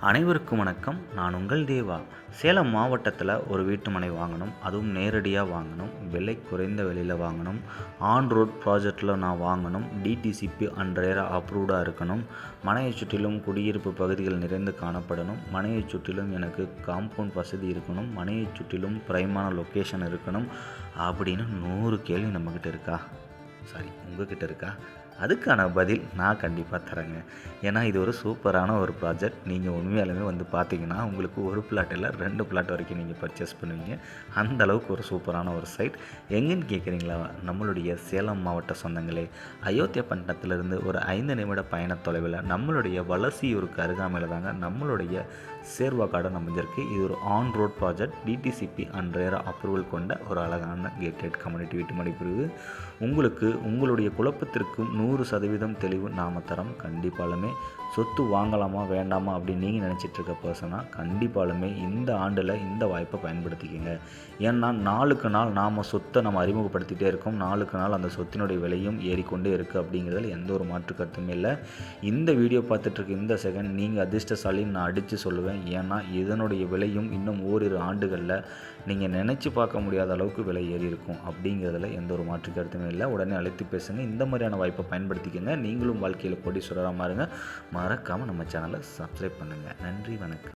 அனைவருக்கும் வணக்கம். நான் உங்கள் தேவா. சேலம் மாவட்டத்தில் ஒரு வீட்டு மனை வாங்கணும், அதுவும் நேரடியாக வாங்கணும், விலை குறைந்த விலையில் வாங்கணும், ஆன் ரோட் ப்ராஜெக்டில் நான் வாங்கணும், டிடிசிபி அண்ட் ரேரா அப்ரூவ்டாக இருக்கணும், மனையை சுற்றிலும் குடியிருப்பு பகுதிகள் நிறைந்து காணப்படணும், மனையை சுற்றிலும் எனக்கு காம்பவுண்ட் வசதி இருக்கணும், மனையை சுற்றிலும் பிரைமான லொக்கேஷன் இருக்கணும் அப்படின்னு 100 கேள்வி நம்மக்கிட்ட இருக்கா? உங்ககிட்ட இருக்கா? அதுக்கான பதில் நான் கண்டிப்பாக தரேங்க. ஏன்னா இது ஒரு சூப்பரான ஒரு ப்ராஜெக்ட். நீங்கள் உண்மையாலுமே வந்து பார்த்தீங்கன்னா உங்களுக்கு ஒரு பிளாட் இல்லை 2 பிளாட் வரைக்கும் நீங்கள் பர்ச்சேஸ் பண்ணுவீங்க. அந்த அளவுக்கு ஒரு சூப்பரான ஒரு சைட். எங்கேன்னு கேட்குறீங்களா? நம்மளுடைய சேலம் மாவட்ட சொந்தங்களே, அயோத்தியா பட்டணத்திலிருந்து ஒரு 5 நிமிட பயண தொலைவில் நம்மளுடைய வலசியூருக்கு அருகாமையில் தாங்க நம்மளுடைய சேர்வா கார்டன் அமைஞ்சிருக்கு. இது ஒரு on road project, DTCP and RERA approval கொண்ட ஒரு அழகான கேட்டட் கம்யூனிட்டி வீட்டு மனை பிரிவு. உங்களுக்கு உங்களுடைய குழப்பத்திற்கும் 100% தெளிவு நாம தரோம். கண்டிப்பாலுமே சொத்து வாங்கலாமா வேண்டாமா அப்படின்னு நீங்கள் நினச்சிட்டு இருக்க பர்சனாக கண்டிப்பாலுமே இந்த ஆண்டில் இந்த வாய்ப்பை பயன்படுத்திக்கோங்க. ஏன்னா நாளுக்கு நாள் நாம் சொத்தை நம்ம அறிமுகப்படுத்திகிட்டே இருக்கோம். நாளுக்கு நாள் அந்த சொத்தினுடைய விலையும் ஏறிக்கொண்டே இருக்குது. அப்படிங்கிறதுல எந்த ஒரு மாற்று கருத்துமே இல்லை. இந்த வீடியோ பார்த்துட்ருக்க இந்த செகண்ட் நீங்கள் அதிர்ஷ்டசாலின்னு நான் அடித்து சொல்லுவேன். ஏன்னா இதனுடைய விலையும் இன்னும் ஓரிரு ஆண்டுகளில் நீங்கள் நினச்சி பார்க்க முடியாத அளவுக்கு விலை ஏறி இருக்கும். அப்படிங்கிறதுல எந்த ஒரு மாற்று கருத்துமே இல்லை. உடனே அழைத்து பேசுங்க. இந்த மாதிரியான வாய்ப்பை பயன்படுத்திக்கங்க. நீங்களும் வாழ்க்கையில் கோடீஸ்வரராக மாறுங்க. மறக்காமல் நம்ம சேனலை சப்ஸ்கிரைப் பண்ணுங்கள். நன்றி, வணக்கம்.